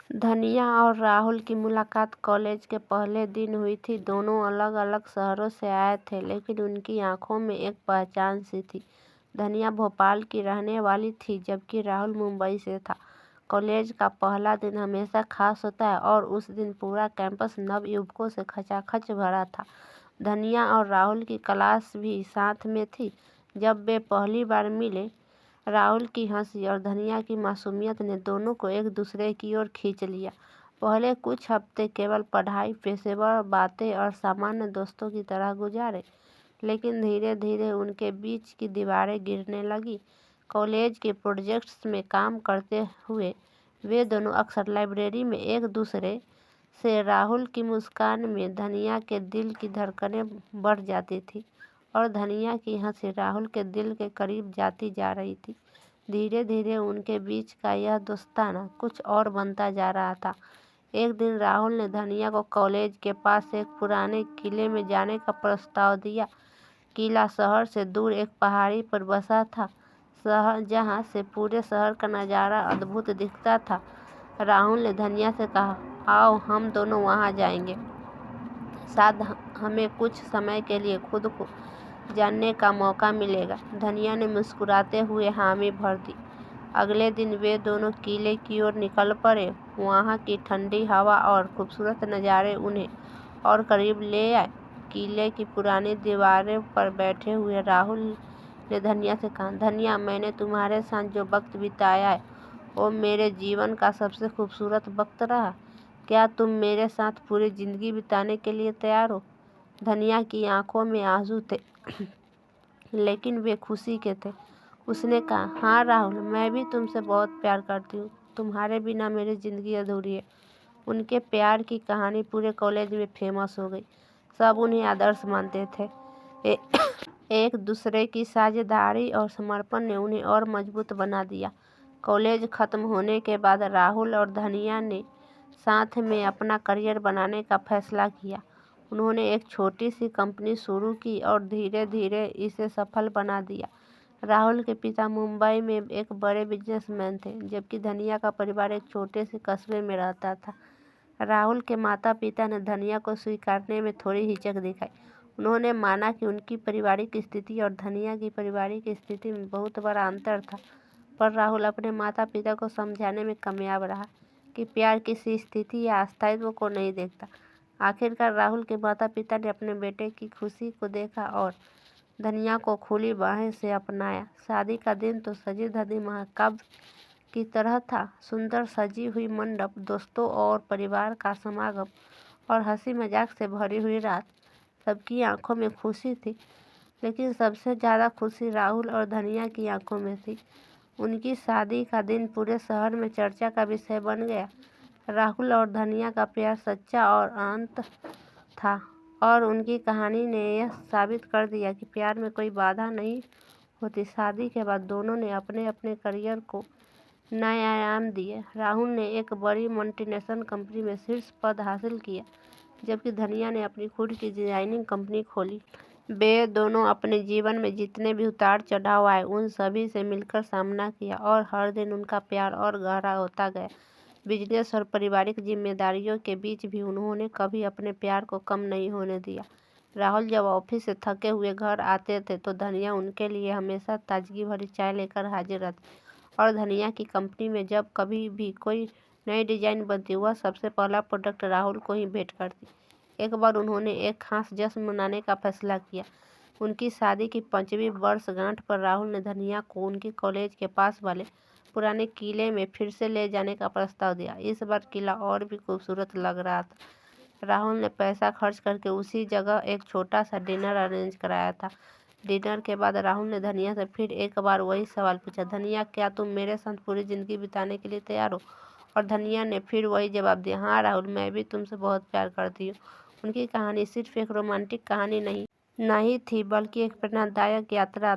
धनिया और राहुल की मुलाकात कॉलेज के पहले दिन हुई थी। दोनों अलग अलग शहरों से आए थे, लेकिन उनकी आंखों में एक पहचान सी थी। धनिया भोपाल की रहने वाली थी, जबकि राहुल मुंबई से था। कॉलेज का पहला दिन हमेशा खास होता है और उस दिन पूरा कैंपस नवयुवकों से खचाखच भरा था। धनिया और राहुल की क्लास भी साथ में थी। जब वे पहली बार मिले, राहुल की हंसी और धनिया की मासूमियत ने दोनों को एक दूसरे की ओर खींच लिया। पहले कुछ हफ्ते केवल पढ़ाई, पेशेवर बातें और सामान्य दोस्तों की तरह गुजारे, लेकिन धीरे धीरे उनके बीच की दीवारें गिरने लगी। कॉलेज के प्रोजेक्ट्स में काम करते हुए वे दोनों अक्सर लाइब्रेरी में एक दूसरे से राहुल की मुस्कान में धनिया के दिल की धड़कनें बढ़ जाती थी और धनिया की हंसी राहुल के दिल के करीब जाती जा रही थी। धीरे धीरे उनके बीच का यह दोस्ताना कुछ और बनता जा रहा था। एक दिन राहुल ने धनिया को कॉलेज के पास एक पुराने किले में जाने का प्रस्ताव दिया। किला शहर से दूर एक पहाड़ी पर बसा था, जहाँ से पूरे शहर का नज़ारा अद्भुत दिखता था। राहुल ने धनिया से कहा, आओ हम दोनों वहाँ जाएंगे। शायद हमें कुछ समय के लिए खुद को जानने का मौका मिलेगा। धनिया ने मुस्कुराते हुए हामी भर दी। अगले दिन वे दोनों किले की ओर निकल पड़े। वहाँ की ठंडी हवा और खूबसूरत नज़ारे उन्हें और करीब ले आए। किले की पुरानी दीवारों पर बैठे हुए राहुल ने धनिया से कहा, धनिया, मैंने तुम्हारे साथ जो वक्त बिताया है वो मेरे जीवन का सबसे खूबसूरत वक्त रहा। क्या तुम मेरे साथ पूरी जिंदगी बिताने के लिए तैयार हो? धनिया की आंखों में आंसू थे, लेकिन वे खुशी के थे। उसने कहा, हाँ राहुल, मैं भी तुमसे बहुत प्यार करती हूँ। तुम्हारे बिना मेरी जिंदगी अधूरी है। उनके प्यार की कहानी पूरे कॉलेज में फेमस हो गई। सब उन्हें आदर्श मानते थे। एक दूसरे की साझेदारी और समर्पण ने उन्हें और मजबूत बना दिया। कॉलेज खत्म होने के बाद राहुल और धनिया ने साथ में अपना करियर बनाने का फैसला किया। उन्होंने एक छोटी सी कंपनी शुरू की और धीरे धीरे इसे सफल बना दिया। राहुल के पिता मुंबई में एक बड़े बिजनेसमैन थे, जबकि धनिया का परिवार एक छोटे से कस्बे में रहता था। राहुल के माता पिता ने धनिया को स्वीकारने में थोड़ी हिचक दिखाई। उन्होंने माना कि उनकी पारिवारिक स्थिति और धनिया की पारिवारिक स्थिति में बहुत बड़ा अंतर था, पर राहुल अपने माता पिता को समझाने में कामयाब रहा कि प्यार किसी स्थिति या अस्थायित्व को नहीं देखता। आखिरकार राहुल के माता पिता ने अपने बेटे की खुशी को देखा और धनिया को खुली बाहें से अपनाया। शादी का दिन तो सजी धजी महाकाव्य की तरह था। सुंदर सजी हुई मंडप, दोस्तों और परिवार का समागम और हंसी मजाक से भरी हुई रात। सबकी आंखों में खुशी थी, लेकिन सबसे ज़्यादा खुशी राहुल और धनिया की आंखों में थी। उनकी शादी का दिन पूरे शहर में चर्चा का विषय बन गया। राहुल और धनिया का प्यार सच्चा और अनंत था और उनकी कहानी ने यह साबित कर दिया कि प्यार में कोई बाधा नहीं होती। शादी के बाद दोनों ने अपने अपने करियर को नए आयाम दिए। राहुल ने एक बड़ी मल्टीनेशनल कंपनी में शीर्ष पद हासिल किया, जबकि धनिया ने अपनी खुद की डिजाइनिंग कंपनी खोली। वे दोनों अपने जीवन में जितने भी उतार चढ़ाव आए, उन सभी से मिलकर सामना किया और हर दिन उनका प्यार और गहरा होता गया। बिजनेस और पारिवारिक जिम्मेदारियों के बीच भी उन्होंने कभी अपने प्यार को कम नहीं होने दिया। राहुल जब ऑफिस से थके हुए घर आते थे तो धनिया उनके लिए हमेशा ताजगी भरी चाय लेकर हाजिर रहती और धनिया की कंपनी में जब कभी भी कोई नई डिजाइन बनती, वह सबसे पहला प्रोडक्ट राहुल को ही भेंट करती। एक बार उन्होंने एक खास जश्न मनाने का फैसला किया। उनकी शादी की 5वीं वर्षगांठ पर राहुल ने धनिया को उनके कॉलेज के पास वाले पुराने किले में फिर से ले जाने का प्रस्ताव दिया। इस बार किला और भी खूबसूरत लग रहा था। राहुल ने पैसा खर्च करके उसी जगह एक छोटा सा डिनर अरेंज कराया था। डिनर के बाद राहुल ने धनिया से फिर एक बार वही सवाल पूछा, धनिया, क्या तुम मेरे साथ पूरी जिंदगी बिताने के लिए तैयार हो? और धनिया ने फिर वही जवाब दिया, हाँ राहुल, मैं भी तुमसे बहुत प्यार करती हूँ। उनकी कहानी सिर्फ एक रोमांटिक कहानी नहीं थी, बल्कि एक प्रेरणादायक यात्रा